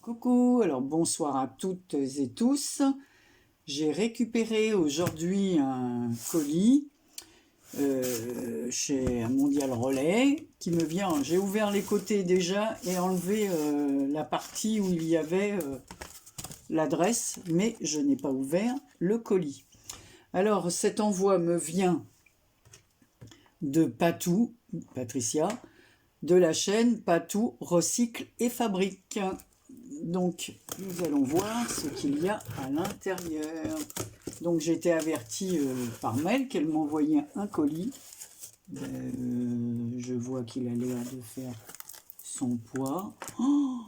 Coucou, alors bonsoir à toutes et tous. J'ai récupéré aujourd'hui un colis chez Mondial Relais qui me vient. J'ai ouvert les côtés déjà et enlevé la partie où il y avait l'adresse, mais je n'ai pas ouvert le colis. Alors cet envoi me vient de Patou, Patricia, de la chaîne Patou Recycle et Fabrique. Donc, nous allons voir ce qu'il y a à l'intérieur. Donc, j'ai été avertie par mail qu'elle m'envoyait un colis. Je vois qu'il a l'air de faire son poids. Oh,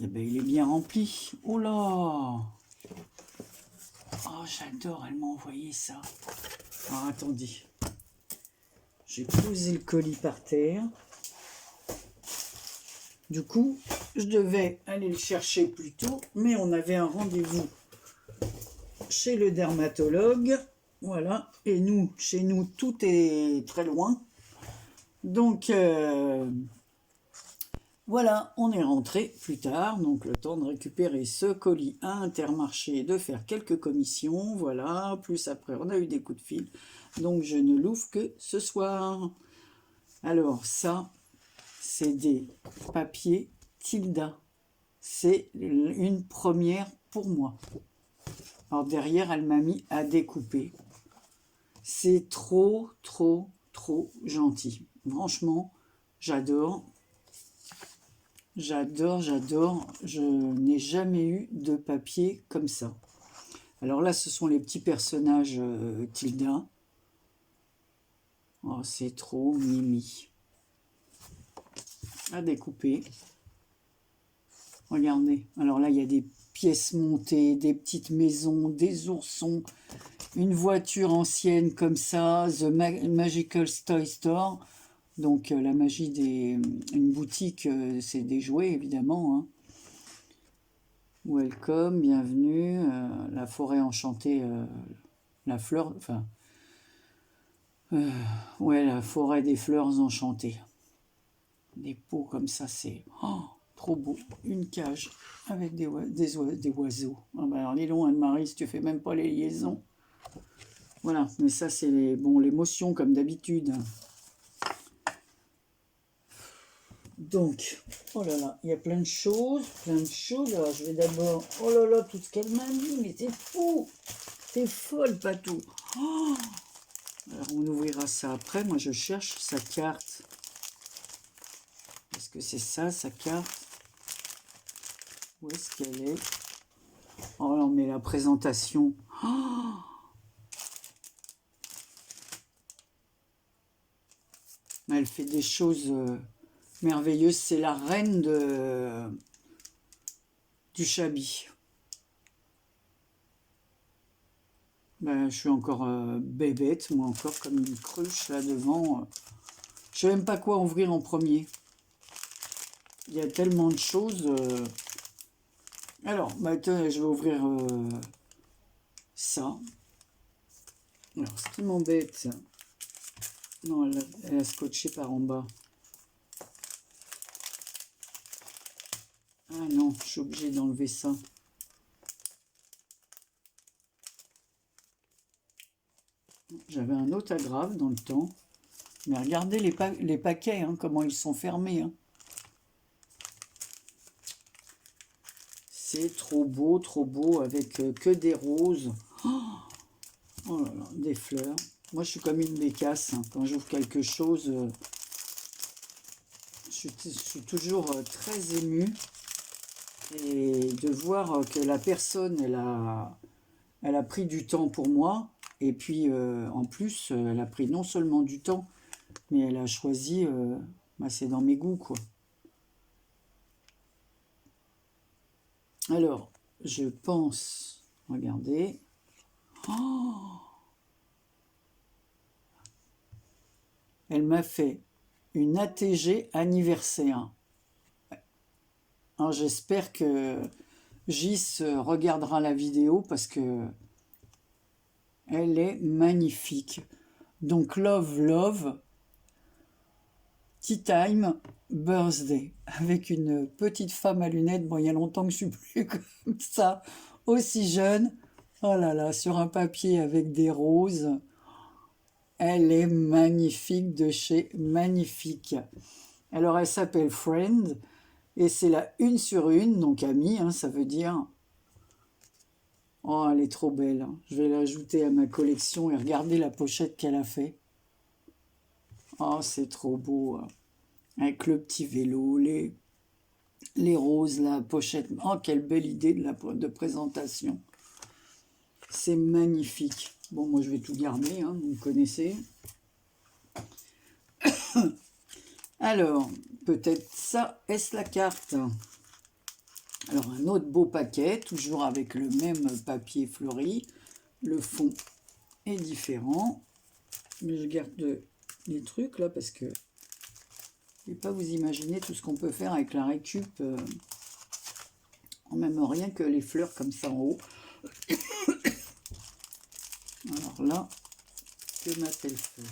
eh ben, il est bien rempli. Oh là! Oh, j'adore, elle m'a envoyé ça. Alors, attendez. J'ai posé le colis par terre. Du coup, je devais aller le chercher plus tôt, mais on avait un rendez-vous chez le dermatologue. Voilà, et nous, chez nous, tout est très loin. Donc, voilà, on est rentré plus tard, donc le temps de récupérer ce colis à Intermarché, de faire quelques commissions, voilà, plus après on a eu des coups de fil, donc je ne l'ouvre que ce soir. Alors ça, c'est des papiers Tilda. C'est une première pour moi. Alors derrière, elle m'a mis à découper. C'est trop, trop, trop gentil. Franchement, j'adore. J'adore, j'adore. Je n'ai jamais eu de papier comme ça. Alors là, ce sont les petits personnages Tilda. Oh, c'est trop mimi. À découper. Regardez. Alors là, il y a des pièces montées, des petites maisons, des oursons, une voiture ancienne comme ça, The Magical Toy Store. Donc la magie une boutique, c'est des jouets évidemment. Hein. Welcome, bienvenue. La forêt enchantée, la fleur, enfin, ouais, la forêt des fleurs enchantées. Des pots comme ça, c'est trop beau. Une cage avec des oiseaux. Ah bah alors, dis donc, Anne-Marie, si tu fais même pas les liaisons. Voilà, mais ça, c'est l'émotion comme d'habitude. Donc, oh là là, il y a plein de choses, Alors, je vais d'abord, oh là là, tout ce qu'elle m'a mis, mais c'est fou, t'es folle, Patou. Oh, alors, on ouvrira ça après. Moi, je cherche sa carte. Est-ce que c'est ça, sa carte? Où est-ce qu'elle est? Oh non, mais la présentation. Oh, elle fait des choses merveilleuses. C'est la reine du Chabi. Ben, je suis encore bébête, moi encore, comme une cruche là devant. Je sais même pas quoi ouvrir en premier. Il y a tellement de choses. Alors, maintenant, je vais ouvrir ça. Alors, ce qui m'embête... Non, elle a scotché par en bas. Ah non, je suis obligée d'enlever ça. J'avais un autre agrafe dans le temps. Mais regardez les paquets, hein, comment ils sont fermés. Hein. C'est trop beau, avec que des roses. Oh là là, des fleurs. Moi, je suis comme une bécasse. Hein. Quand j'ouvre quelque chose, je suis toujours très émue. Et de voir que la personne, elle a pris du temps pour moi. Et puis, en plus, elle a pris non seulement du temps, mais elle a choisi, c'est dans mes goûts, quoi. Alors, je pense, regardez. Oh, elle m'a fait une ATG anniversaire. Alors, j'espère que Gis regardera la vidéo parce que elle est magnifique. Donc, love, love. Tea Time Birthday, avec une petite femme à lunettes. Bon, il y a longtemps que je suis plus comme ça, aussi jeune. Oh là là, sur un papier avec des roses. Elle est magnifique de chez Magnifique. Alors, elle s'appelle Friend, et c'est la 1 sur 1, donc amie, hein, ça veut dire... Oh, elle est trop belle, hein. Je vais l'ajouter à ma collection et regarder la pochette qu'elle a fait. Oh, c'est trop beau, hein. Avec le petit vélo, les roses, la pochette. Oh, quelle belle idée de présentation. C'est magnifique. Bon, moi, je vais tout garder, hein, vous me connaissez. Alors, peut-être ça, est-ce la carte? Alors, un autre beau paquet, toujours avec le même papier fleuri. Le fond est différent. Mais je garde les trucs, là, parce que je ne vais pas vous imaginer tout ce qu'on peut faire avec la récup. Même rien que les fleurs comme ça en haut. Alors là, que m'a-t-elle fait?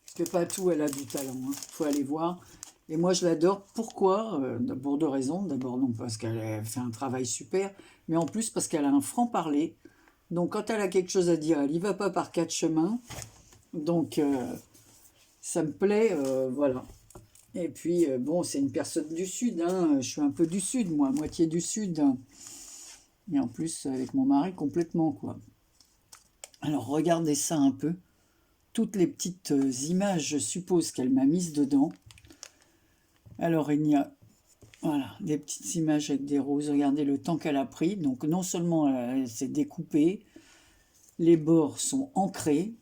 Parce que Patou, elle a du talent, hein. Faut aller voir. Et moi, je l'adore. Pourquoi? Pour 2 raisons. D'abord, non, parce qu'elle fait un travail super, mais en plus parce qu'elle a un franc-parler. Donc, quand elle a quelque chose à dire, elle n'y va pas par 4 chemins. Donc, ça me plaît, voilà. Et puis, bon, c'est une personne du Sud, hein. Je suis un peu du Sud, moi, moitié du Sud. Et en plus, avec mon mari, complètement, quoi. Alors, regardez ça un peu. Toutes les petites images, je suppose qu'elle m'a mises dedans. Alors, il y a, voilà, des petites images avec des roses. Regardez le temps qu'elle a pris. Donc, non seulement elle s'est découpée, les bords sont ancrés.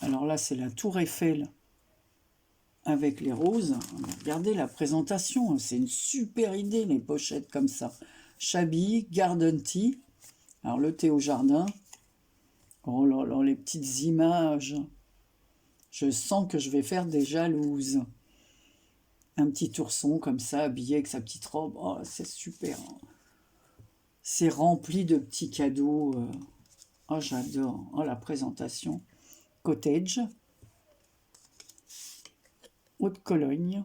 Alors là, c'est la Tour Eiffel avec les roses. Regardez la présentation, c'est une super idée, les pochettes comme ça. Shabby, Garden Tea. Alors le thé au jardin. Oh là là, les petites images. Je sens que je vais faire des jalouses. Un petit ourson comme ça, habillé avec sa petite robe. Oh, c'est super. C'est rempli de petits cadeaux. Oh, j'adore. Oh, la présentation. Cottage. Haute-Cologne.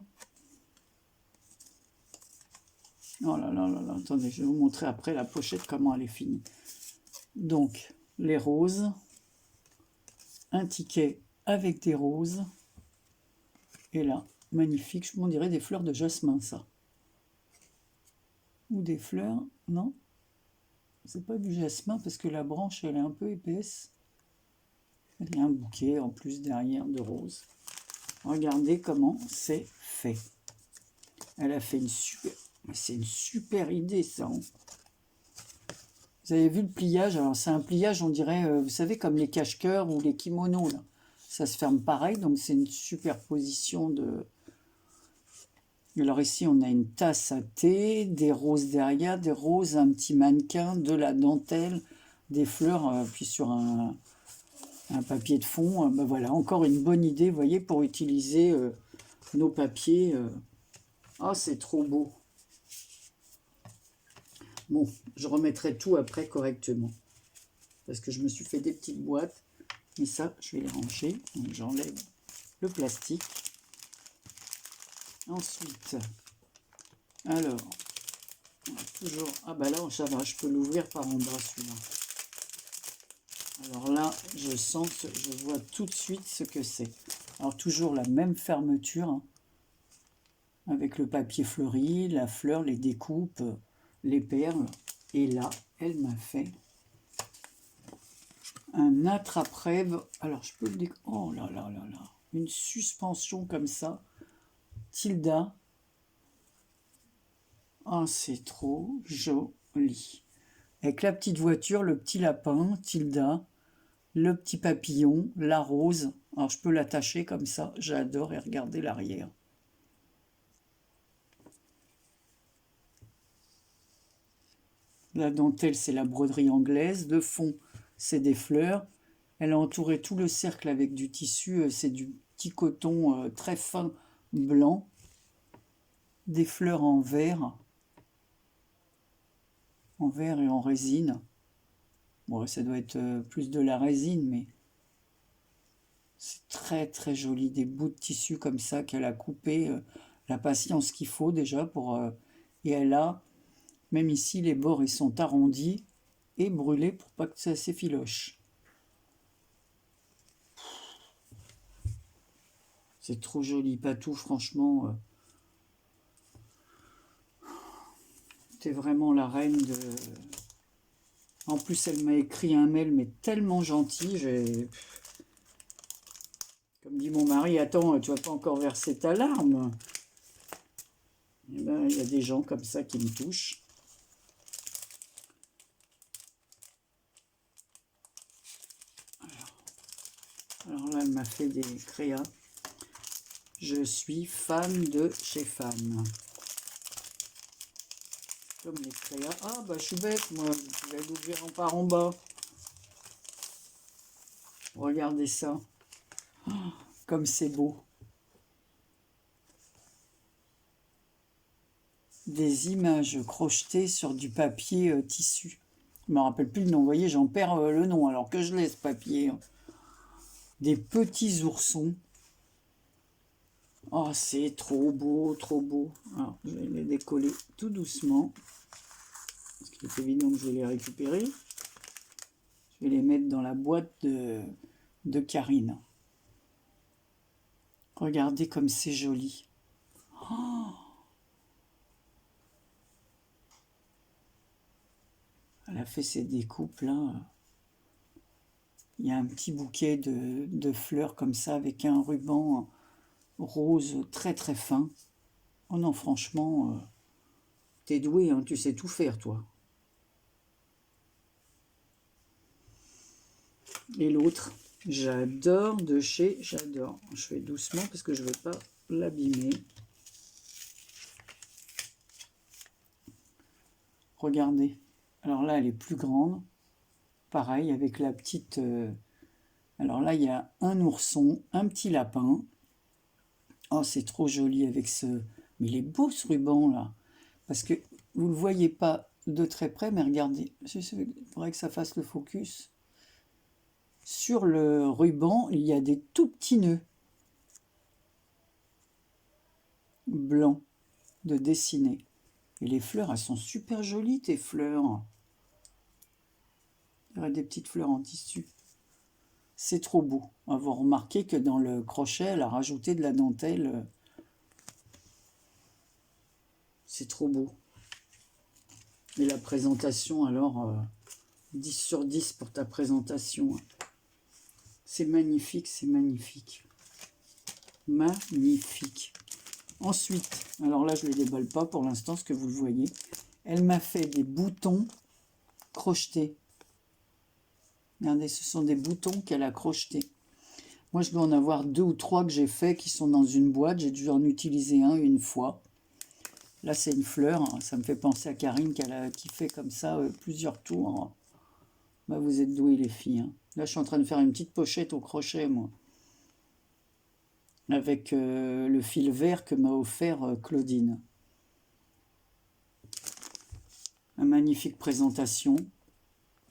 Oh là là là là, attendez, je vais vous montrer après la pochette, comment elle est finie. Donc, les roses. Un ticket avec des roses. Et là, magnifique, on dirait des fleurs de jasmin, ça. Ou des fleurs, non, c'est pas du jasmin parce que la branche, elle est un peu épaisse. Il y a un bouquet en plus derrière de roses. Regardez comment c'est fait. Elle a fait une super... C'est une super idée, ça. Vous avez vu le pliage? Alors, c'est un pliage, on dirait, vous savez, comme les cache-cœurs ou les kimonos, là. Ça se ferme pareil, donc c'est une superposition de... Alors ici, on a une tasse à thé, des roses derrière, des roses, un petit mannequin, de la dentelle, des fleurs, puis sur un papier de fond. Ben voilà, encore une bonne idée, vous voyez, pour utiliser nos papiers. Oh, c'est trop beau. Bon, je remettrai tout après correctement. Parce que je me suis fait des petites boîtes. Mais ça, je vais les ranger. Donc j'enlève le plastique. Ensuite, alors, toujours... Ah bah là, ça va, je peux l'ouvrir par en bas, celui-là. Alors là, je sens, je vois tout de suite ce que c'est. Alors toujours la même fermeture, hein, avec le papier fleuri, la fleur, les découpes, les perles. Et là, elle m'a fait un attrape-rêve. Alors je peux le dire. Oh là là là là. Une suspension comme ça. Tilda. Oh, c'est trop joli. Avec la petite voiture, le petit lapin, Tilda, le petit papillon, la rose. Alors je peux l'attacher comme ça. J'adore et regarder l'arrière. La dentelle, c'est la broderie anglaise. De fond, c'est des fleurs. Elle a entouré tout le cercle avec du tissu. C'est du petit coton très fin, blanc. Des fleurs en verre et en résine. Bon, ça doit être plus de la résine, mais c'est très très joli, des bouts de tissu comme ça qu'elle a coupé, la patience qu'il faut déjà pour... et elle a, même ici, les bords ils sont arrondis et brûlés pour pas que ça s'effiloche. C'est trop joli, Patou, franchement. T'es vraiment la reine de... En plus, elle m'a écrit un mail, mais tellement gentil. Comme dit mon mari, attends, tu vas pas encore verser ta larme. Eh ben, il y a des gens comme ça qui me touchent. Alors là, elle m'a fait des créas. Je suis fan de chez Fan. Comme les créas. Ah, bah, je suis bête, moi. Je vais l'ouvrir en par en bas. Regardez ça. Oh, comme c'est beau. Des images crochetées sur du papier tissu. Je me rappelle plus le nom. Vous voyez, j'en perds le nom alors que je laisse papier. Des petits oursons. Oh, c'est trop beau, trop beau. Alors, je vais les décoller tout doucement. Parce qu'il est évident que je vais les récupérer. Je vais les mettre dans la boîte de Karine. Regardez comme c'est joli. Oh, elle a fait ses découpes là. Il y a un petit bouquet de fleurs comme ça avec un ruban rose très très fin. Oh non, franchement, t'es doué, hein, tu sais tout faire, toi. Et l'autre, j'adore de chez J'adore. Je fais doucement parce que je ne veux pas l'abîmer. Regardez. Alors là, elle est plus grande. Pareil, avec la petite... Alors là, il y a un ourson, un petit lapin. Oh, c'est trop joli avec ce... Mais il est beau ce ruban, là. Parce que vous ne le voyez pas de très près, mais regardez. Il faudrait que ça fasse le focus. Sur le ruban, il y a des tout petits nœuds blancs de dessiner. Et les fleurs, elles sont super jolies, tes fleurs. Il y aurait des petites fleurs en tissu. C'est trop beau. Vous remarquez que dans le crochet, elle a rajouté de la dentelle. C'est trop beau. Et la présentation, alors, 10 sur 10 pour ta présentation. C'est magnifique, c'est magnifique. Magnifique. Ensuite, alors là, je ne les déballe pas pour l'instant, ce que vous le voyez. Elle m'a fait des boutons crochetés. Regardez, ce sont des boutons qu'elle a crochetés. Moi, je dois en avoir 2 ou 3 que j'ai fait qui sont dans une boîte. J'ai dû en utiliser un une fois. Là, c'est une fleur. Ça me fait penser à Karine qui fait comme ça plusieurs tours. Bah, vous êtes doués, les filles. Hein. Là, je suis en train de faire une petite pochette au crochet, moi. Avec le fil vert que m'a offert Claudine. Une magnifique présentation.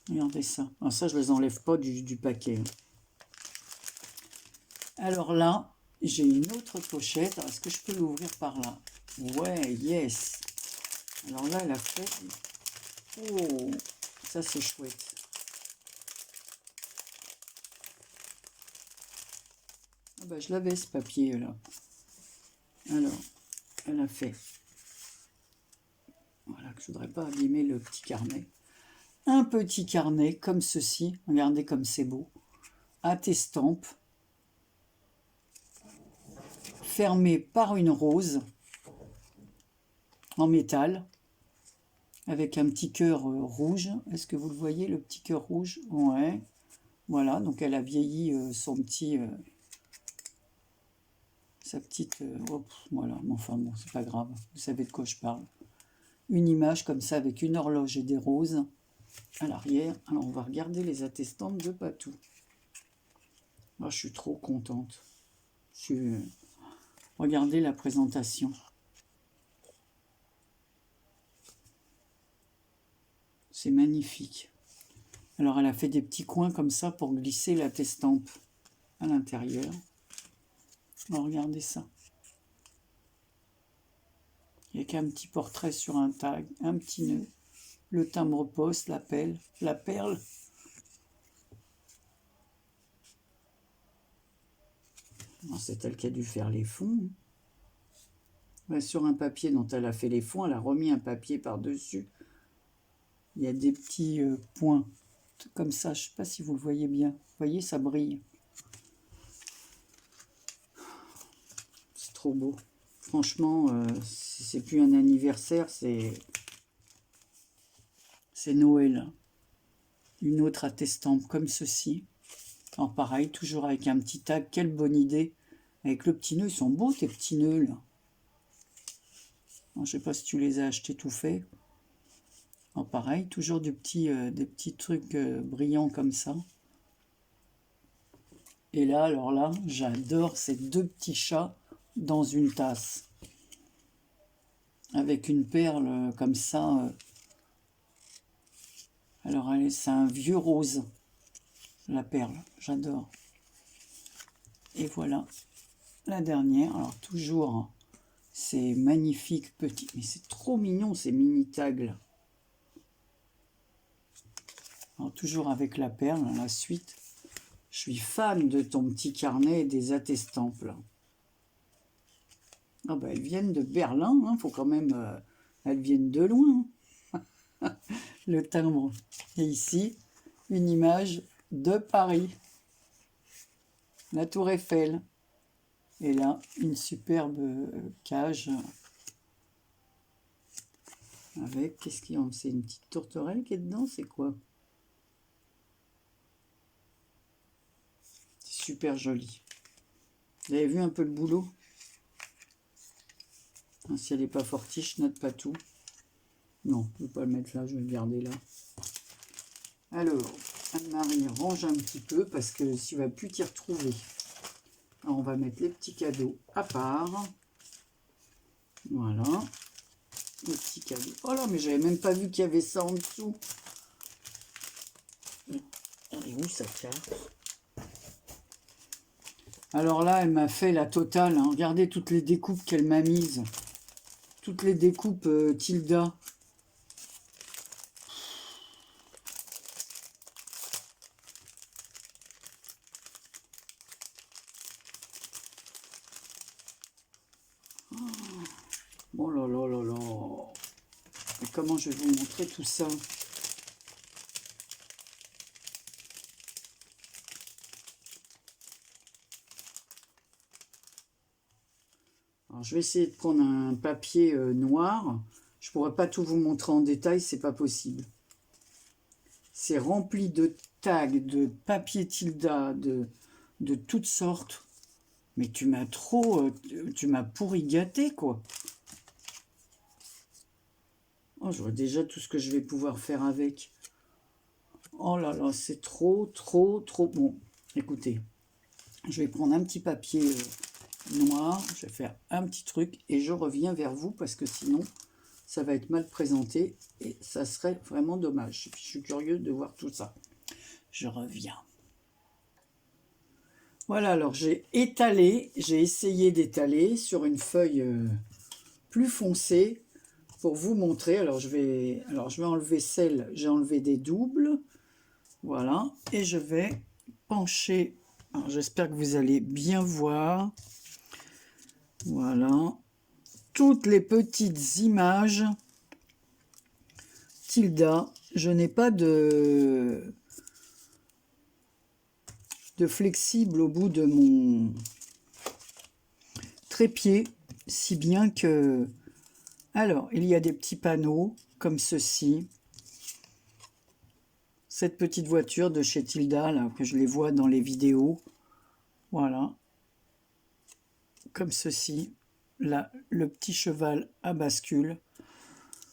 Regardez ça. Alors ça, je ne les enlève pas du paquet. Hein. Alors là, j'ai une autre pochette. Est-ce que je peux l'ouvrir par là? Ouais, yes. Alors là, elle a fait... Oh, ça c'est chouette. Ah bah, je l'avais ce papier là. Alors, elle a fait... Voilà, que je voudrais pas abîmer le petit carnet. Un petit carnet comme ceci. Regardez comme c'est beau. À t'estampes. Fermé par une rose en métal avec un petit cœur rouge. Est-ce que vous le voyez, le petit cœur rouge? Ouais. Voilà, donc elle a vieilli son petit... sa petite... voilà, mais enfin bon, c'est pas grave. Vous savez de quoi je parle. Une image comme ça avec une horloge et des roses à l'arrière. Alors, on va regarder les attestantes de Patou. Oh, je suis trop contente. Regardez la présentation. C'est magnifique. Alors, elle a fait des petits coins comme ça pour glisser l'attestampe à l'intérieur. Oh, regardez ça. Il n'y a qu'un petit portrait sur un tag, un petit nœud, le timbre-poste, la perle. C'est elle qui a dû faire les fonds. Ouais, sur un papier dont elle a fait les fonds, elle a remis un papier par-dessus. Il y a des petits points comme ça, je ne sais pas si vous le voyez bien. Vous voyez, ça brille. C'est trop beau. Franchement, c'est plus un anniversaire, c'est Noël. Une autre attestampe comme ceci. Alors pareil, toujours avec un petit tag. Quelle bonne idée. Avec le petit nœud, ils sont beaux tes petits nœuds là. Alors, je sais pas si tu les as achetés tout faits. Alors pareil, toujours des petits trucs brillants comme ça. Et là, alors là, j'adore ces deux petits chats dans une tasse. Avec une perle comme ça. Alors, c'est un vieux rose, la perle. J'adore. Et voilà, la dernière. Alors, toujours, ces magnifiques petits... Mais c'est trop mignon, ces mini-tags, là. Alors, toujours avec la perle, la suite. Je suis fan de ton petit carnet et des attestampes, là. Ah bah, elles viennent de Berlin, hein, faut quand même... elles viennent de loin. Le timbre. Et ici, une image de Paris. La Tour Eiffel. Et là, une superbe cage. Avec, qu'est-ce qu'il y a? C'est une petite tourterelle qui est dedans, c'est quoi? C'est super joli. Vous avez vu un peu le boulot? Si elle n'est pas fortiche, note pas tout. Non, je ne vais pas le mettre là, je vais le garder là. Alors, Anne-Marie, range un petit peu parce que tu ne vas plus t'y retrouver. Alors, on va mettre les petits cadeaux à part. Voilà. Les petits cadeaux. Oh là, mais j'avais même pas vu qu'il y avait ça en dessous. Elle est où sa carte? Alors là, elle m'a fait la totale. Hein. Regardez toutes les découpes qu'elle m'a mises. Toutes les découpes Tilda. Oh là là là là. Et comment je vais vous montrer tout ça? Alors, je vais essayer de prendre un papier noir. Je ne pourrais pas tout vous montrer en détail, c'est pas possible. C'est rempli de tags, de papier Tilda, de toutes sortes. Mais tu m'as tu m'as pourri gâté, quoi. Oh, je vois déjà tout ce que je vais pouvoir faire avec. Oh là là, c'est trop bon. Écoutez, je vais prendre un petit papier noir, je vais faire un petit truc et je reviens vers vous parce que sinon, ça va être mal présenté et ça serait vraiment dommage. Je suis curieux de voir tout ça. Je reviens. Voilà, alors j'ai essayé d'étaler sur une feuille plus foncée pour vous montrer. Alors je vais enlever celle, j'ai enlevé des doubles. Voilà, et je vais pencher. Alors j'espère que vous allez bien voir. Voilà, toutes les petites images Tilda. Je n'ai pas de flexible au bout de mon trépied, si bien que... Alors, il y a des petits panneaux comme ceci. Cette petite voiture de chez Tilda, là, que je les vois dans les vidéos. Voilà. Comme ceci. Là, le petit cheval à bascule.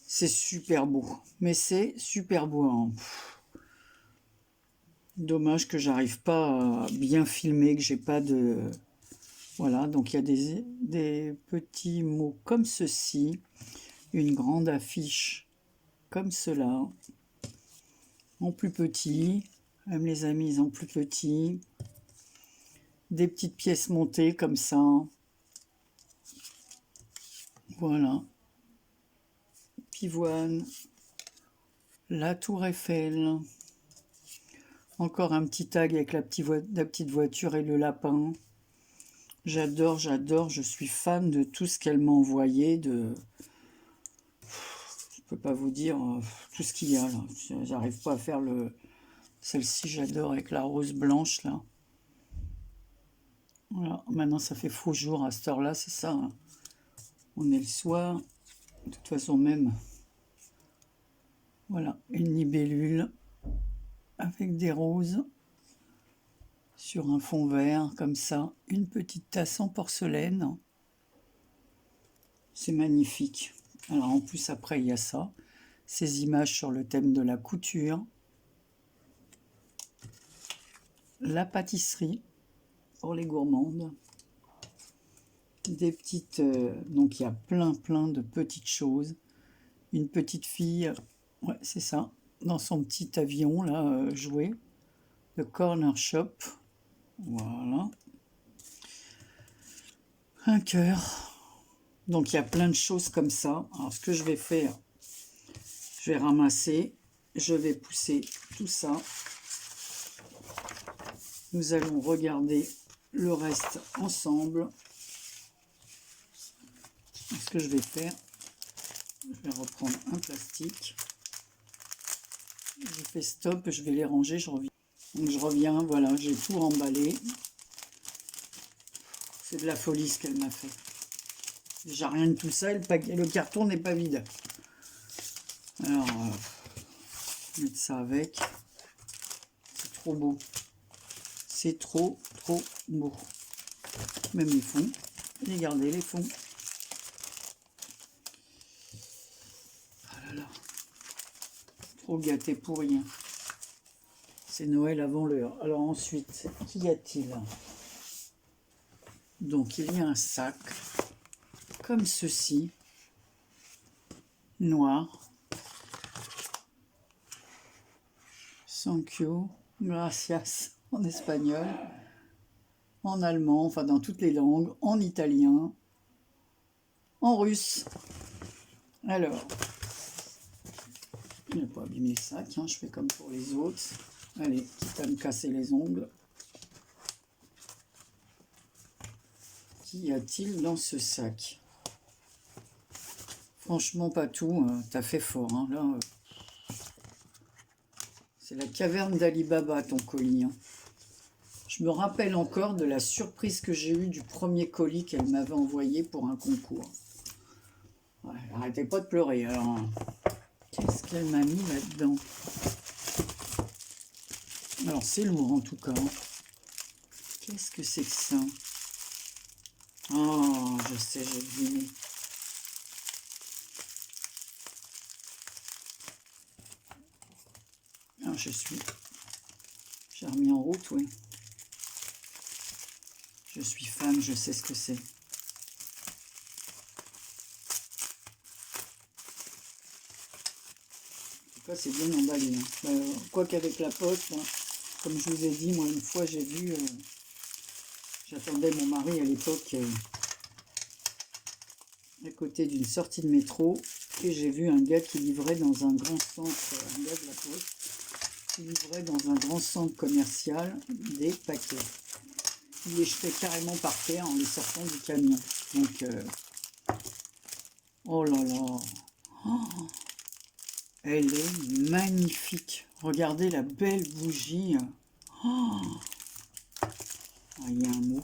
C'est super beau. Mais c'est super beau. Hein. Dommage que j'arrive pas à bien filmer, que j'ai pas de... Voilà, donc il y a des petits mots comme ceci. Une grande affiche comme cela. En plus petit. Même les amis, en plus petit. des petites pièces montées comme ça. Voilà. Pivoine. La tour Eiffel. Encore un petit tag avec la petite voiture et le lapin. J'adore, j'adore. Je suis fan de tout ce qu'elle m'a envoyé. Je peux pas vous dire tout ce qu'il y a là. J'arrive pas à faire le... Celle-ci, j'adore avec la rose blanche là. Voilà. Maintenant, ça fait faux jour à cette heure-là, c'est ça. Hein. On est le soir. De toute façon, même. Voilà, une libellule avec des roses sur un fond vert comme ça, une petite tasse en porcelaine, c'est magnifique. Alors en plus après il y a ça, ces images sur le thème de la couture, la pâtisserie pour les gourmandes, des petites, donc il y a plein de petites choses, une petite fille, ouais c'est ça, dans son petit avion là, jouet, le corner shop. Voilà. Un cœur. Donc il y a plein de choses comme ça. Alors ce que je vais faire, je vais ramasser, je vais pousser tout ça. Nous allons regarder le reste ensemble. Ce que je vais faire, je vais reprendre un plastique. Je fais stop, je vais les ranger, je reviens. Donc je reviens, voilà, j'ai tout emballé. C'est de la folie ce qu'elle m'a fait. Déjà rien de tout ça, le carton n'est pas vide. Alors, mettre ça avec. C'est trop beau. C'est trop beau. Même les fonds. Regardez les fonds. Ah là là. Trop gâté pour rien. C'est Noël avant l'heure. Alors ensuite, qu'y a-t-il? Donc il y a un sac comme ceci, noir. Thank you, gracias en espagnol, en allemand, enfin dans toutes les langues, en italien, en russe. Alors, je n'ai pas abîmé le sac, hein, je fais comme pour les autres. Allez, quitte à me casser les ongles. Qu'y a-t-il dans ce sac? Franchement, pas tout. T'as fait fort. Hein, là, c'est la caverne d'Ali Baba, ton colis. Hein. Je me rappelle encore de la surprise que j'ai eue du premier colis qu'elle m'avait envoyé pour un concours. Ouais, arrêtez pas de pleurer. Alors, qu'est-ce qu'elle m'a mis là-dedans? Alors, c'est lourd en tout cas. Qu'est-ce que c'est que ça? Oh, je sais, j'ai deviné. Ah, j'ai remis en route, oui. Je suis fan, je sais ce que c'est. En tout cas, c'est bien emballé. Hein. Quoi qu'avec la poste, hein, comme je vous ai dit, moi, une fois, j'ai vu... J'attendais mon mari à l'époque à côté d'une sortie de métro et j'ai vu un gars qui livrait dans un grand centre, un gars de la poste, qui livrait dans un grand centre commercial des paquets. Il les jetait carrément par terre en les sortant du camion. Donc, oh là là, oh, elle est magnifique. Regardez la belle bougie. Oh, ah, il y a un mot.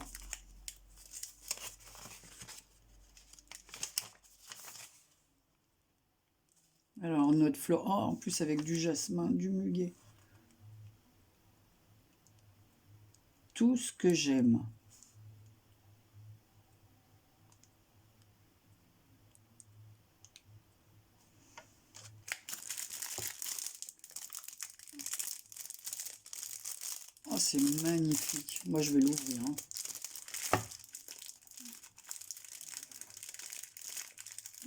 Alors, notre fleur, oh, en plus avec du jasmin, du muguet. Tout ce que j'aime. Oh, c'est magnifique. Moi, je vais l'ouvrir. Hein.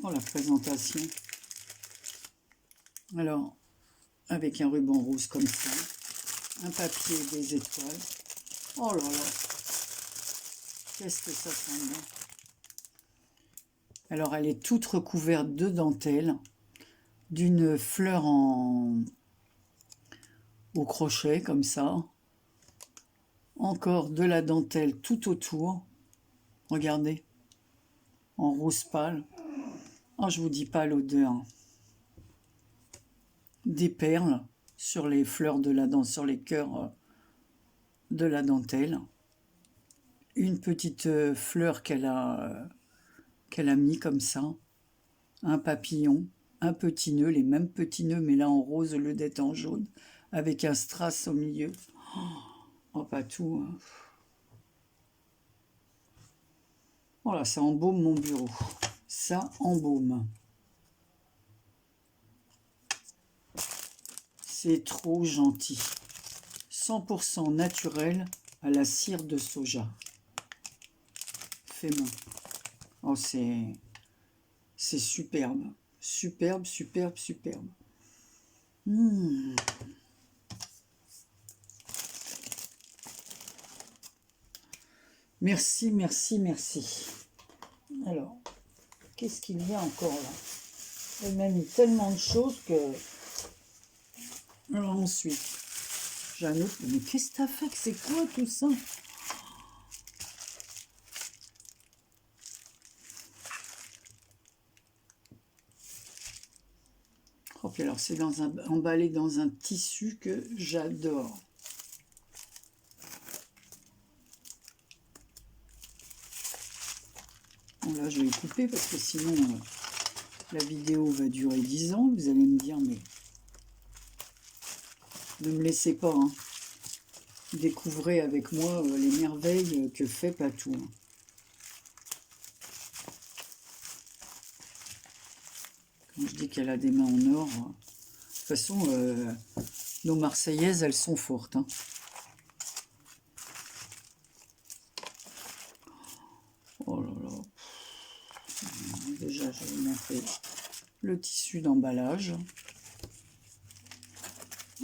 Oh, la présentation. Alors, avec un ruban rose comme ça, un papier des étoiles. Oh là là, Qu'est-ce que ça sent bon. Alors, elle est toute recouverte de dentelle, d'une fleur au crochet, comme ça. Encore de la dentelle tout autour. Regardez, en rose pâle. Oh, je vous dis pas l'odeur. Des perles sur les fleurs de la dentelle, sur les cœurs de la dentelle. Une petite fleur qu'elle a mis comme ça. Un papillon, un petit nœud, les mêmes petits nœuds, mais là en rose au lieu d'être en jaune, avec un strass au milieu. Oh, pas tout. Hein. Voilà, ça embaume mon bureau. Ça embaume. C'est trop gentil. 100% naturel à la cire de soja. Fait main. Oh, c'est superbe. Superbe, superbe, superbe. Merci, merci, merci. Alors, qu'est-ce qu'il y a encore là? Elle m'a mis tellement de choses que... Alors ensuite, j'ai un autre... Mais qu'est-ce que t'as fait? C'est quoi tout ça? Oh, puis alors c'est emballé dans un tissu que j'adore. Bon, là, je vais couper parce que sinon, la vidéo va durer 10 ans. Vous allez me dire, mais ne me laissez pas. Hein. Découvrez avec moi les merveilles que fait Patou. Quand je dis qu'elle a des mains en or, de toute façon, nos Marseillaises, elles sont fortes. Hein. Oh là là. Déjà, je vais montrer le tissu d'emballage.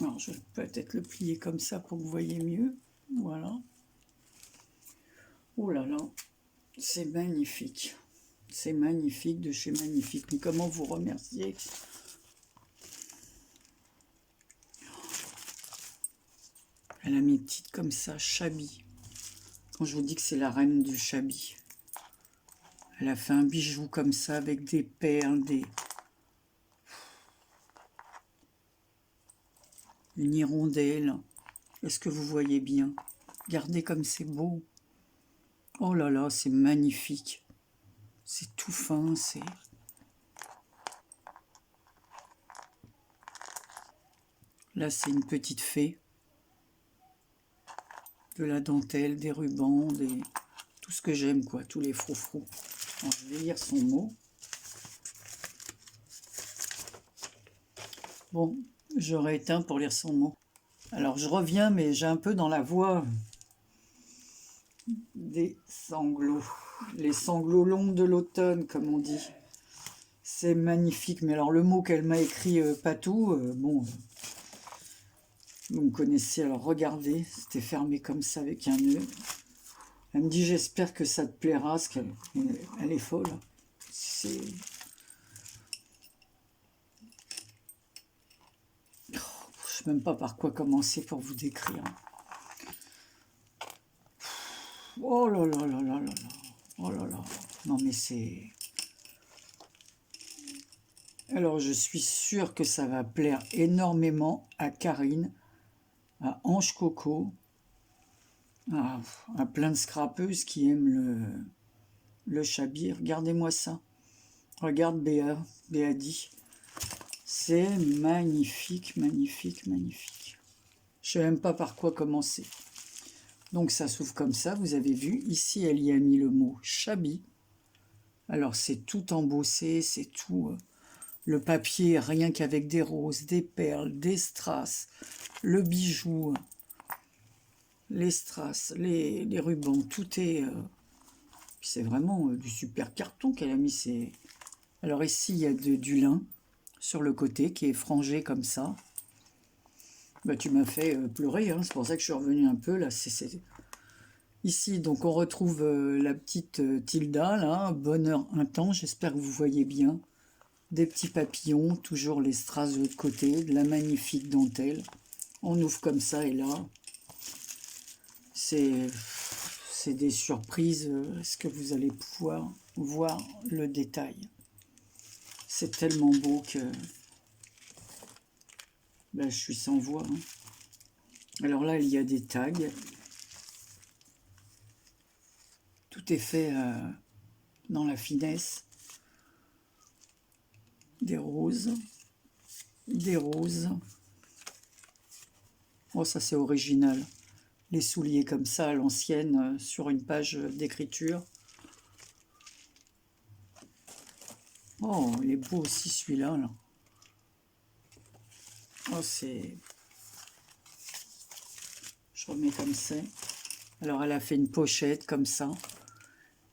Alors, je vais peut-être le plier comme ça pour que vous voyez mieux. Voilà. Oh là là, c'est magnifique. C'est magnifique de chez Magnifique. Mais comment vous remercier? Elle a mis petite comme ça, Chabi. Quand je vous dis que c'est la reine du Chabi. Elle a fait un bijou comme ça avec des perles, une hirondelle. Est-ce que vous voyez bien? Regardez comme c'est beau. Oh là là, c'est magnifique. C'est tout fin, c'est... Là, c'est une petite fée. De la dentelle, des rubans, tout ce que j'aime, quoi. Tous les froufrous. Alors, je vais lire son mot. Bon, j'aurais éteint pour lire son mot. Alors, je reviens, mais j'ai un peu dans la voix des sanglots. Les sanglots longs de l'automne, comme on dit. C'est magnifique. Mais alors, le mot qu'elle m'a écrit, Patou, bon... vous me connaissez, alors regardez, c'était fermé comme ça avec un nœud. Elle me dit, j'espère que ça te plaira, parce qu'elle est folle. C'est... Oh, je ne sais même pas par quoi commencer pour vous décrire. Oh là là là là là là. Oh là là. Non mais c'est... Alors je suis sûre que ça va plaire énormément à Karine, à Ange Coco, à plein de scrapeuses qui aiment le Chabi. Regardez-moi ça. Regarde Béa dit. C'est magnifique, magnifique, magnifique. Je ne sais même pas par quoi commencer. Donc ça s'ouvre comme ça, vous avez vu. Ici, elle y a mis le mot Chabi. Alors c'est tout embossé, c'est tout... le papier, rien qu'avec des roses, des perles, des strass, le bijou, les strass, les rubans, tout est... c'est vraiment du super carton qu'elle a mis. Alors ici, il y a du lin sur le côté qui est frangé comme ça. Bah, tu m'as fait pleurer, hein. C'est pour ça que je suis revenue un peu là. Ici, donc, on retrouve la petite Tilda, là, bonheur un temps, j'espère que vous voyez bien. Des petits papillons, toujours les strass de l'autre côté, de la magnifique dentelle. On ouvre comme ça, et là, c'est des surprises. Est-ce que vous allez pouvoir voir le détail? C'est tellement beau que ben, je suis sans voix. Hein. Alors là, il y a des tags. Tout est fait dans la finesse. Des roses. Des roses. Oh, ça c'est original. Les souliers comme ça à l'ancienne sur une page d'écriture. Oh, il est beau aussi celui-là. Là. Oh, c'est... Je remets comme ça. Alors, elle a fait une pochette comme ça.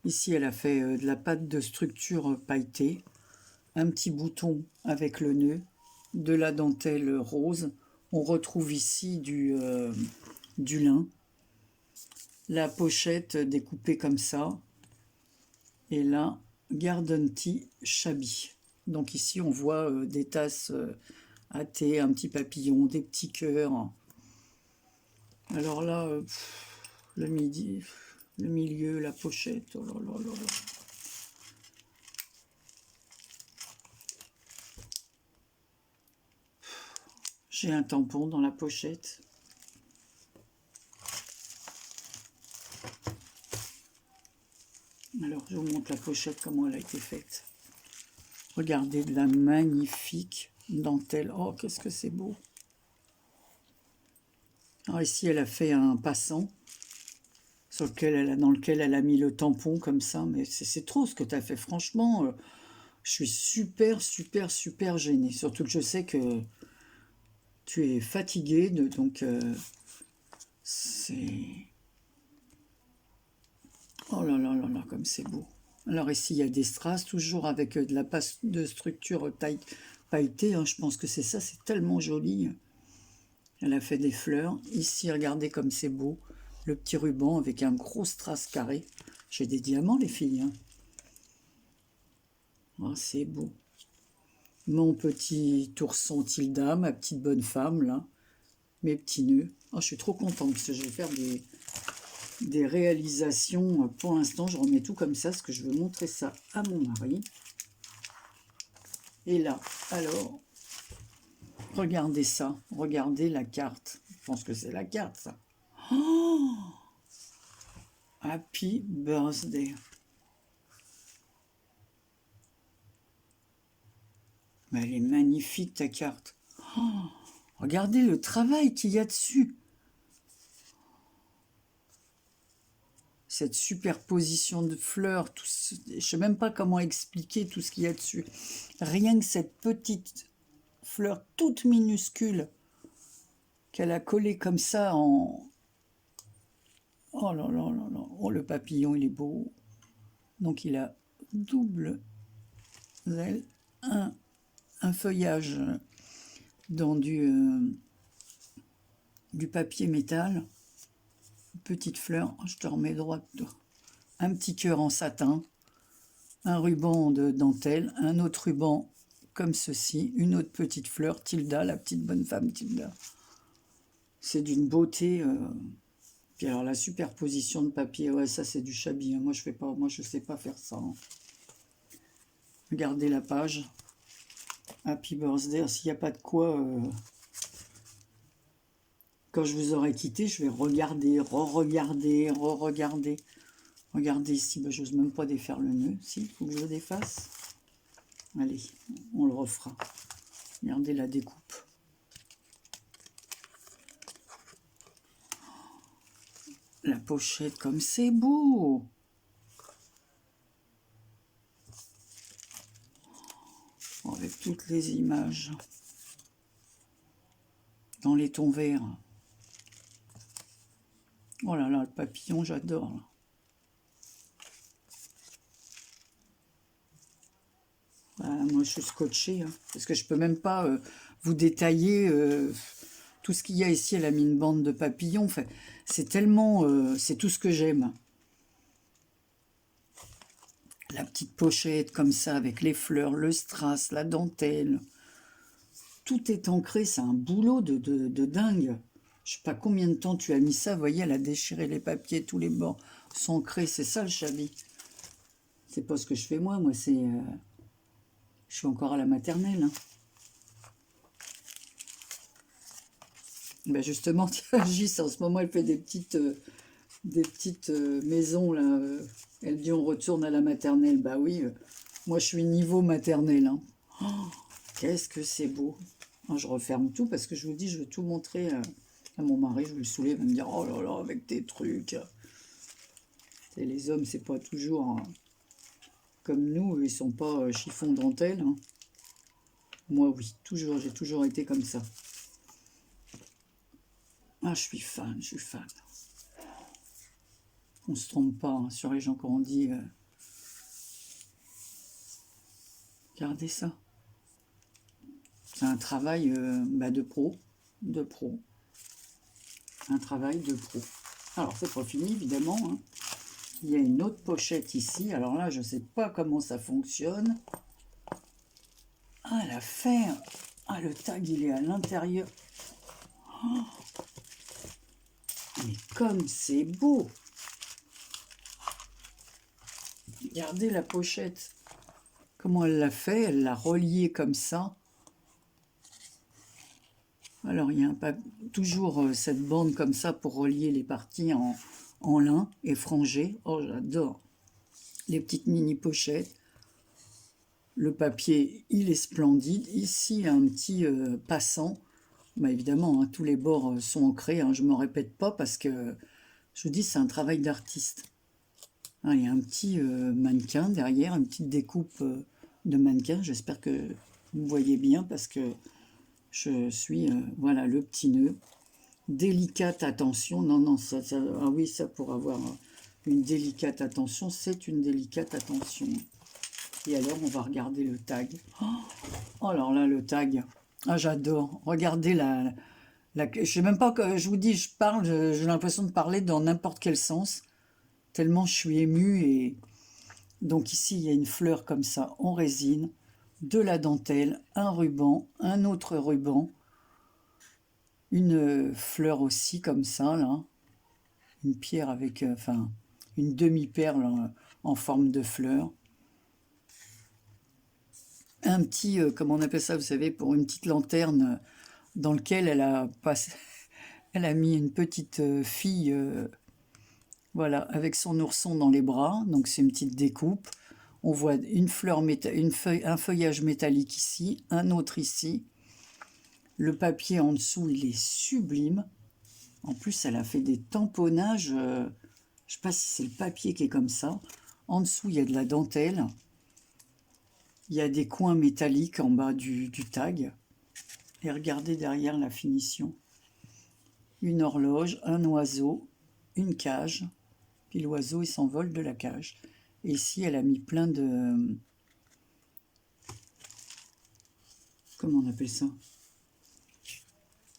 Ici, elle a fait de la pâte de structure pailletée. Un petit bouton avec le nœud. De la dentelle rose. On retrouve ici du lin. La pochette découpée comme ça. Et là, Garden Tea Shabby. Donc ici, on voit des tasses à thé, un petit papillon, des petits cœurs. Alors là, le milieu, la pochette, oh là là là là. J'ai un tampon dans la pochette. Alors, je vous montre la pochette, comment elle a été faite. Regardez de la magnifique dentelle. Oh, qu'est-ce que c'est beau. Alors ici, elle a fait un passant dans lequel elle a mis le tampon comme ça. Mais c'est trop ce que tu as fait. Franchement, je suis super, super, super gênée. Surtout que je sais que tu es fatiguée. Donc, c'est... Oh là là là là, comme c'est beau. Alors ici, il y a des strass, toujours avec de la pâte de structure pailletée. Hein, je pense que c'est ça, c'est tellement joli. Elle a fait des fleurs. Ici, regardez comme c'est beau. Le petit ruban avec un gros strass carré. J'ai des diamants, les filles. Hein. Oh, c'est beau. Mon petit ourson Tilda, ma petite bonne femme, là. Mes petits nœuds. Oh, je suis trop contente parce que je vais faire des réalisations. Pour l'instant, je remets tout comme ça parce que je veux montrer ça à mon mari. Et là, alors, regardez ça. Regardez la carte. Je pense que c'est la carte, ça. Oh, Happy Birthday. Mais elle est magnifique, ta carte. Oh, regardez le travail qu'il y a dessus. Cette superposition de fleurs, je ne sais même pas comment expliquer tout ce qu'il y a dessus. Rien que cette petite fleur toute minuscule qu'elle a collée comme ça en... Oh là là là là. Oh, le papillon, il est beau. Donc il a double aile, un feuillage dans du papier métal. Petite fleur, je te remets droite. Un petit cœur en satin, un ruban de dentelle, un autre ruban comme ceci, une autre petite fleur, Tilda, la petite bonne femme Tilda. C'est d'une beauté. Puis alors la superposition de papier, ouais, ça c'est du Shabby. Hein. Moi je sais pas faire ça. Hein. Regardez la page. Happy Birthday. S'il n'y a pas de quoi, quand je vous aurai quitté, je vais regarder, re-regarder, re-regarder. Regardez ici, ben, j'ose même pas défaire le nœud. Si, il faut que je le défasse. Allez, on le refera. Regardez la découpe. La pochette, comme c'est beau. Avec toutes les images. Dans les tons verts. Oh là là, le papillon, j'adore. Moi, je suis scotchée, hein, parce que je peux même pas vous détailler tout ce qu'il y a ici. Elle a mis une bande de papillons. Enfin, C'est tellement... c'est tout ce que j'aime. La petite pochette comme ça, avec les fleurs, le strass, la dentelle. Tout est ancré, c'est un boulot de dingue. Je sais pas combien de temps tu as mis ça. Vous voyez, elle a déchiré les papiers, tous les bords sont ancrés. C'est ça le chablis. C'est pas ce que je fais moi. Moi, c'est... je suis encore à la maternelle. Hein. Ben justement, Gis, en ce moment, elle fait des petites maisons, là. Elle dit, on retourne à la maternelle. Bah oui, moi, je suis niveau maternelle. Hein. Oh, qu'est-ce que c'est beau. Oh, je referme tout parce que je vous dis, je veux tout montrer à mon mari. Je vais le saouler, il va me dire, oh là là, avec tes trucs. Et les hommes, c'est pas toujours hein, comme nous, ils sont pas chiffon dentelle. Hein. Moi, oui, toujours, j'ai toujours été comme ça. Ah, je suis fan, je suis fan. On se trompe pas hein, sur les gens quand on dit regardez ça. C'est un travail de pro. De pro. Un travail de pro. Alors, c'est pas fini, évidemment. Hein. Il y a une autre pochette ici. Alors là, je sais pas comment ça fonctionne. Ah, la fer. Ah, le tag, il est à l'intérieur. Oh. Mais comme c'est beau. Regardez la pochette. Comment elle l'a fait? Elle l'a relié comme ça. Alors, il y a toujours cette bande comme ça pour relier les parties en lin et frangé. Oh, j'adore. Les petites mini-pochettes. Le papier, il est splendide. Ici, un petit passant. Bah, évidemment, hein, tous les bords sont ancrés. Hein, je ne me répète pas parce que, je vous dis, c'est un travail d'artiste. Ah, il y a un petit mannequin derrière, une petite découpe de mannequin. J'espère que vous voyez bien parce que je suis, voilà, le petit nœud. Délicate attention. Non, non, ah oui, ça pour avoir une délicate attention, c'est une délicate attention. Et alors, on va regarder le tag. Oh, alors là, le tag. Ah, j'adore. Regardez je sais même pas que je vous dis, je parle, j'ai l'impression de parler dans n'importe quel sens. Tellement je suis émue. Et donc ici, il y a une fleur comme ça, en résine, de la dentelle, un ruban, un autre ruban, une fleur aussi comme ça, là. Une pierre avec, enfin, une demi-perle en forme de fleur. Un petit, comment on appelle ça, vous savez, pour une petite lanterne dans lequel elle a passé, elle a mis une petite fille, voilà, avec son ourson dans les bras. Donc c'est une petite découpe. On voit une fleur, un feuillage métallique ici, un autre ici. Le papier en dessous, il est sublime. En plus, elle a fait des tamponnages. Je ne sais pas si c'est le papier qui est comme ça. En dessous, il y a de la dentelle. Il y a des coins métalliques en bas du tag. Et regardez derrière la finition. Une horloge, un oiseau, une cage. Puis l'oiseau, il s'envole de la cage. Et ici, elle a mis plein de... Comment on appelle ça?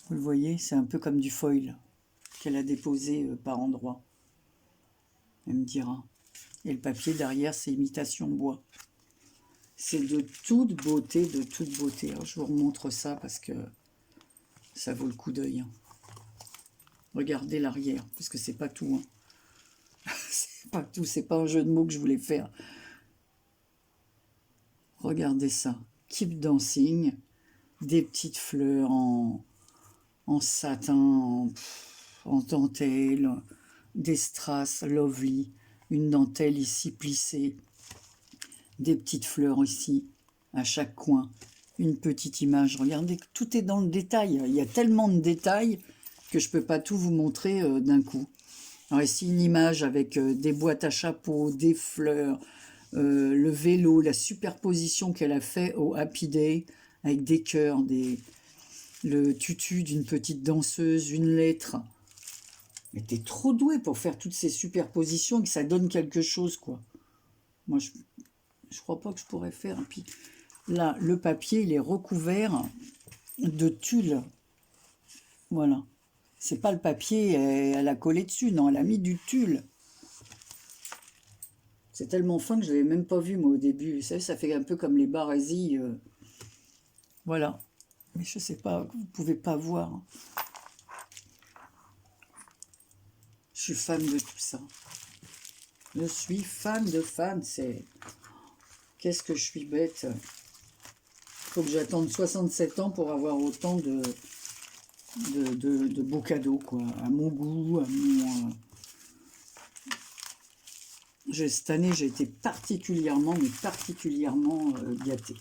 Vous le voyez, c'est un peu comme du foil qu'elle a déposé par endroits. Elle me dira. Et le papier derrière, c'est imitation bois. C'est de toute beauté, de toute beauté. Alors, je vous remontre ça parce que ça vaut le coup d'œil. Hein. Regardez l'arrière, parce que c'est pas tout. Hein. C'est pas tout, c'est pas un jeu de mots que je voulais faire. Regardez ça. Keep Dancing. Des petites fleurs en satin, en dentelle, des strass lovely, une dentelle ici plissée, des petites fleurs ici, à chaque coin, une petite image. Regardez, tout est dans le détail. Il y a tellement de détails que je ne peux pas tout vous montrer d'un coup. Alors ici, une image avec des boîtes à chapeau, des fleurs, le vélo, la superposition qu'elle a fait au Happy Day, avec des cœurs, le tutu d'une petite danseuse, une lettre. Elle était trop douée pour faire toutes ces superpositions, que ça donne quelque chose, quoi. Moi, je crois pas que je pourrais faire. Et puis là, le papier, il est recouvert de tulle. Voilà. C'est pas le papier, elle a collé dessus, non, elle a mis du tulle. C'est tellement fin que je l'avais même pas vu, moi, au début. Vous savez, ça fait un peu comme les barésies. Voilà. Mais je sais pas, vous pouvez pas voir. Je suis fan de tout ça. Je suis fan de fan, c'est... Qu'est-ce que je suis bête. Faut que j'attende 67 ans pour avoir autant de beaux cadeaux, quoi. À mon goût, à mon... Cette année, j'ai été particulièrement, mais particulièrement gâtée.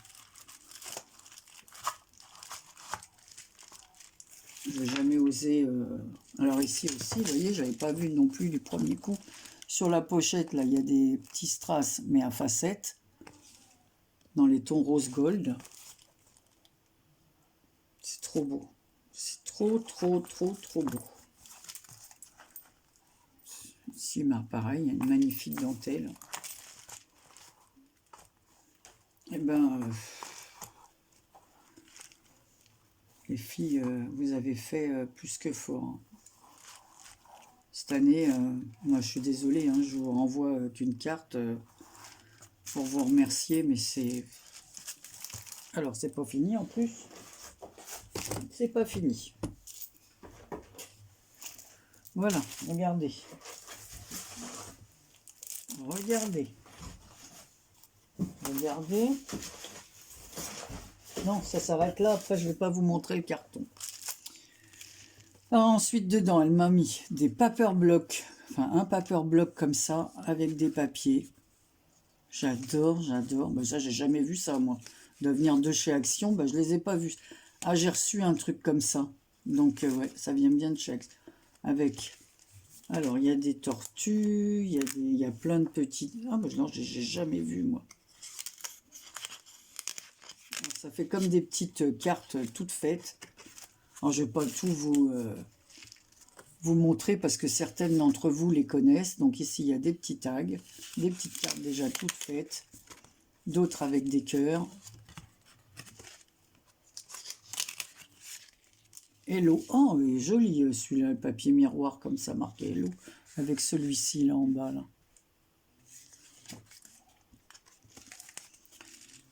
Je n'ai jamais osé... Alors ici aussi, vous voyez, j'avais pas vu non plus du premier coup. Sur la pochette, là, il y a des petits strass, mais à facettes, dans les tons rose gold. C'est trop beau. C'est trop, trop, trop, trop beau. Ici, bah, pareil, il y a une magnifique dentelle. Eh ben, les filles, vous avez fait plus que fort. Hein. Cette année, moi je suis désolée, hein, je vous renvoie qu'une carte pour vous remercier, mais c'est... Alors, c'est pas fini en plus. C'est pas fini. Voilà, regardez. Regardez. Regardez. Non, ça s'arrête là. Après, je vais pas vous montrer le carton. Alors, ensuite, dedans, elle m'a mis des paper blocks. Enfin, un paper block comme ça, avec des papiers. J'adore, j'adore. Ben, ça, j'ai jamais vu ça, moi. De venir de chez Action, ben, je les ai pas vus. Ah, j'ai reçu un truc comme ça. Donc, ouais, ça vient bien de chez Action. Avec... Alors, il y a des tortues, il y a plein de petites... Ah, ben non, j'ai jamais vu, moi. Alors, ça fait comme des petites cartes toutes faites. Alors, je ne vais pas tout vous montrer parce que certaines d'entre vous les connaissent. Donc, ici, il y a des petits tags, des petites cartes déjà toutes faites, d'autres avec des cœurs. Hello. Oh, il est joli celui-là, le papier miroir comme ça, marqué Hello, avec celui-ci là en bas. Là.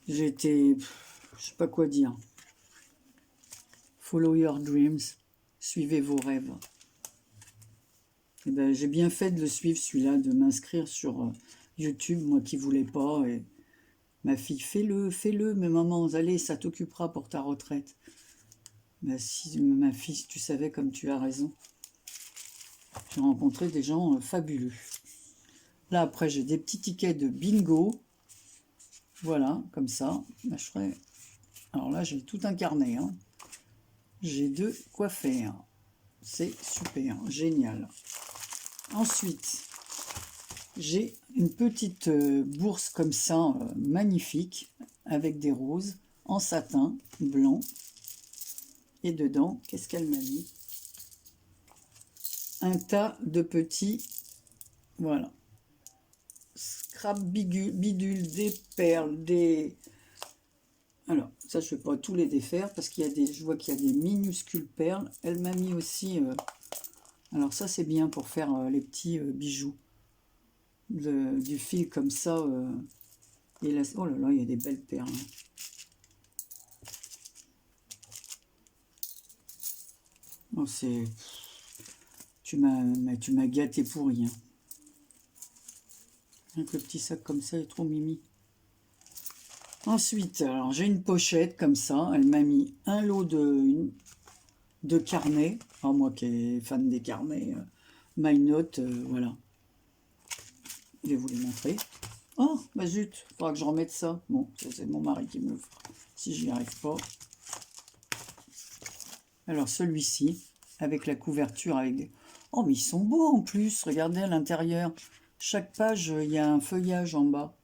J'ai été... Je sais pas quoi dire. Follow your dreams. Suivez vos rêves. Eh ben, j'ai bien fait de le suivre celui-là, de m'inscrire sur YouTube, moi qui voulais pas. Et ma fille, fais-le, mais maman, allez, ça t'occupera pour ta retraite. Ben, si, ma fille, si tu savais comme tu as raison. J'ai rencontré des gens fabuleux. Là, après, j'ai des petits tickets de bingo. Voilà, comme ça. Là, je ferai... Alors là, j'ai tout un carnet. Hein. J'ai de quoi faire. C'est super, génial. Ensuite, j'ai une petite bourse comme ça, magnifique, avec des roses en satin blanc. Et dedans, qu'est-ce qu'elle m'a mis? Un tas de petits, voilà, scrap bidule, des perles, des... Alors, ça, je ne vais pas tous les défaire parce qu'il y a des, je vois qu'il y a des minuscules perles. Elle m'a mis aussi... alors ça, c'est bien pour faire les petits bijoux. Du fil comme ça. Et là, oh là là, il y a des belles perles. Oh, c'est... Tu m'as gâté pour rien. Avec le petit sac comme ça, il est trop mimi. Ensuite, alors j'ai une pochette comme ça. Elle m'a mis un lot de carnets. Oh, moi qui est fan des carnets, My Note, voilà. Je vais vous les montrer. Oh, bah zut, il faudra que je remette ça. Bon, c'est mon mari qui me le fera, si j'y arrive pas. Alors celui-ci, avec la couverture, avec des... Oh, mais ils sont beaux en plus, regardez à l'intérieur. Chaque page, il y a un feuillage en bas.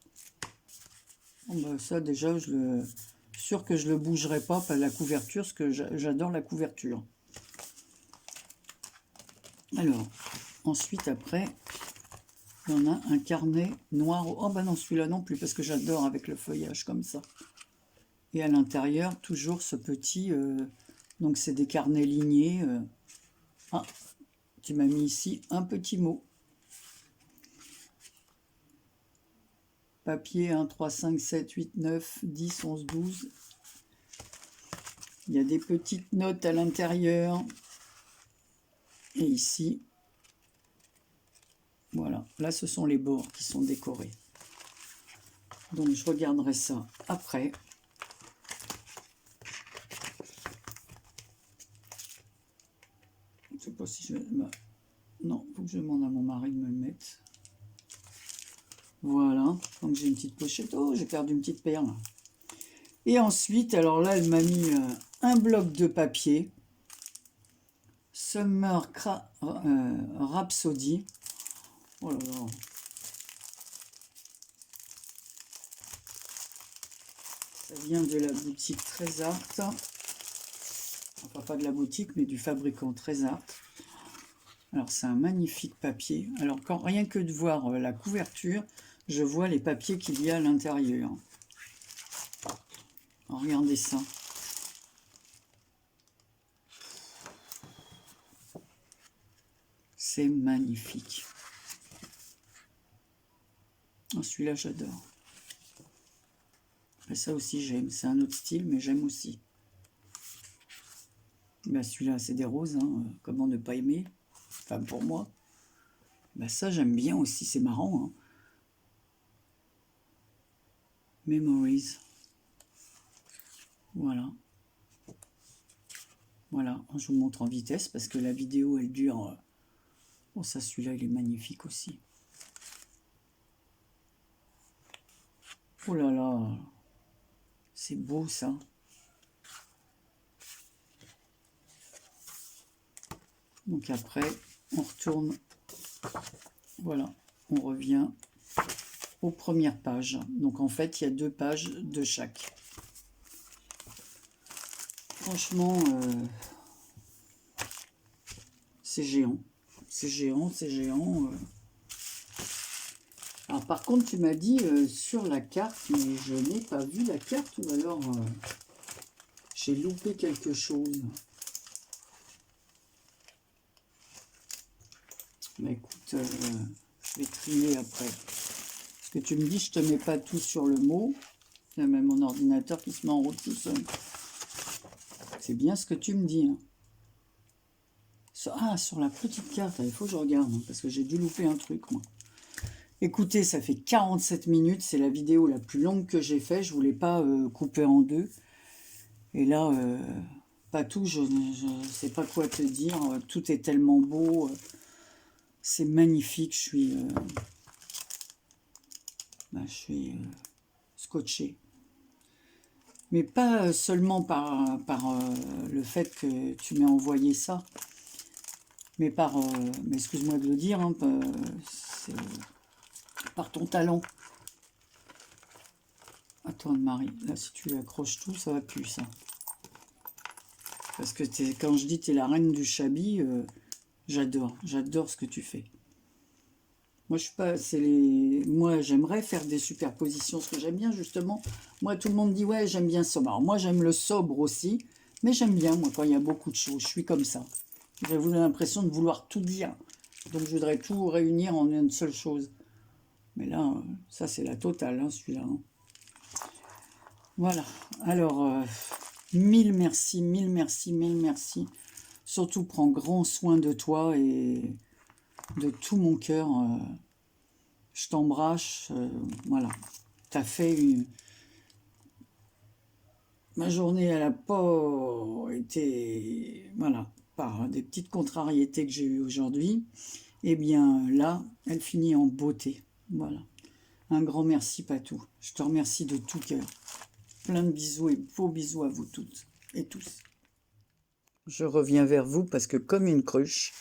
Oh, bah, ça, déjà, sûr que je le bougerai pas la couverture, parce que j'adore la couverture. Alors, ensuite, après, il y en a un carnet noir. Oh, bah non, celui-là non plus, parce que j'adore avec le feuillage comme ça. Et à l'intérieur, toujours ce petit... donc, c'est des carnets lignés. Ah, tu m'as mis ici un petit mot. Papier 1, 3, 5, 7, 8, 9, 10, 11, 12. Il y a des petites notes à l'intérieur. Et ici, voilà. Là, ce sont les bords qui sont décorés. Donc, je regarderai ça après. Je ne sais pas si je vais... Non, il faut que je demande à mon mari de me le mettre. Voilà. Donc, j'ai une petite pochette. Oh, j'ai perdu une petite perle. Et ensuite, alors là, elle m'a mis un bloc de papier. Summer Rhapsody. Oh là là. Ça vient de la boutique Trésart. Enfin, pas de la boutique, mais du fabricant Trésart. Alors, c'est un magnifique papier. Alors, rien que de voir la couverture, je vois les papiers qu'il y a à l'intérieur. Regardez ça. C'est magnifique. Oh, celui-là, j'adore. Et ça aussi, j'aime. C'est un autre style, mais j'aime aussi. Ben, celui-là, c'est des roses. Hein. Comment ne pas aimer? Enfin, pour moi. Ben, ça, j'aime bien aussi. C'est marrant. Hein. Memories. Voilà. Voilà. Je vous montre en vitesse parce que la vidéo, elle dure... Bon, ça, celui-là, il est magnifique aussi. Oh là là. C'est beau, ça. Donc après, on retourne, voilà, on revient aux premières pages. Donc en fait, il y a 2 pages de chaque. Franchement, c'est géant. C'est géant, c'est géant. Alors par contre, tu m'as dit sur la carte, mais je n'ai pas vu la carte ou alors j'ai loupé quelque chose. Mais écoute, je vais trier après. Parce que tu me dis, je te mets pas tout sur le mot. Il y a même mon ordinateur qui se met en route tout seul. C'est bien ce que tu me dis. Hein. Sur la petite carte, il faut que je regarde, hein, parce que j'ai dû louper un truc, moi. Écoutez, ça fait 47 minutes, c'est la vidéo la plus longue que j'ai faite. Je voulais pas couper en 2. Et là, pas tout, je ne sais pas quoi te dire. Tout est tellement beau. C'est magnifique, je suis scotché. Mais pas seulement par le fait que tu m'aies envoyé ça, mais mais excuse-moi de le dire, hein, par ton talent. Attends, Marie, là, si tu accroches tout, ça va plus, ça. Parce que quand je dis tu es la reine du Chabi, j'adore ce que tu fais. Moi, je suis pas, moi, j'aimerais faire des superpositions, ce que j'aime bien, justement. Moi, tout le monde dit, ouais, j'aime bien sobre. Alors, moi, j'aime le sobre aussi, mais j'aime bien, moi, quand il y a beaucoup de choses. Je suis comme ça. J'ai l'impression de vouloir tout dire. Donc, je voudrais tout réunir en une seule chose. Mais là, ça, c'est la totale, hein, celui-là. Hein. Voilà. Alors, mille merci, mille merci, mille merci. Surtout, prends grand soin de toi et de tout mon cœur. Je t'embrasse. Voilà. T'as fait ma journée, elle n'a pas été... Voilà. Par des petites contrariétés que j'ai eues aujourd'hui. Eh bien, là, elle finit en beauté. Voilà. Un grand merci, Patou. Je te remercie de tout cœur. Plein de bisous et beaux bisous à vous toutes et tous. Je reviens vers vous parce que comme une cruche,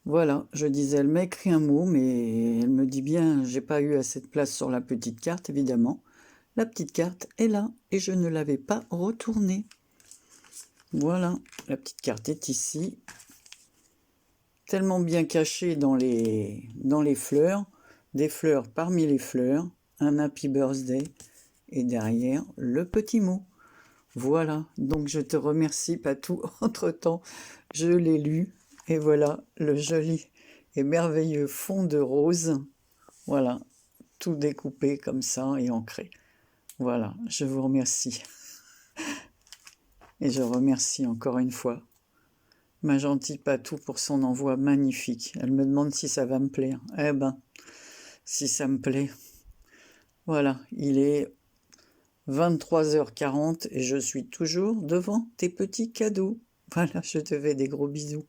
voilà, je disais, elle m'a écrit un mot, mais elle me dit bien, j'ai pas eu assez de place sur la petite carte, évidemment. La petite carte est là et je ne l'avais pas retournée. Voilà, la petite carte est ici. Tellement bien cachée dans les fleurs, des fleurs parmi les fleurs, un Happy Birthday et derrière le petit mot. Voilà, donc je te remercie Patou. Entre-temps, je l'ai lu Et voilà le joli et merveilleux fond de rose. Voilà, tout découpé comme ça et ancré. Voilà, je vous remercie. Et je remercie encore une fois ma gentille Patou pour son envoi magnifique. Elle me demande si ça va me plaire. Eh ben, si ça me plaît. Voilà, il est 23h40 et je suis toujours devant tes petits cadeaux. Voilà, je te fais des gros bisous.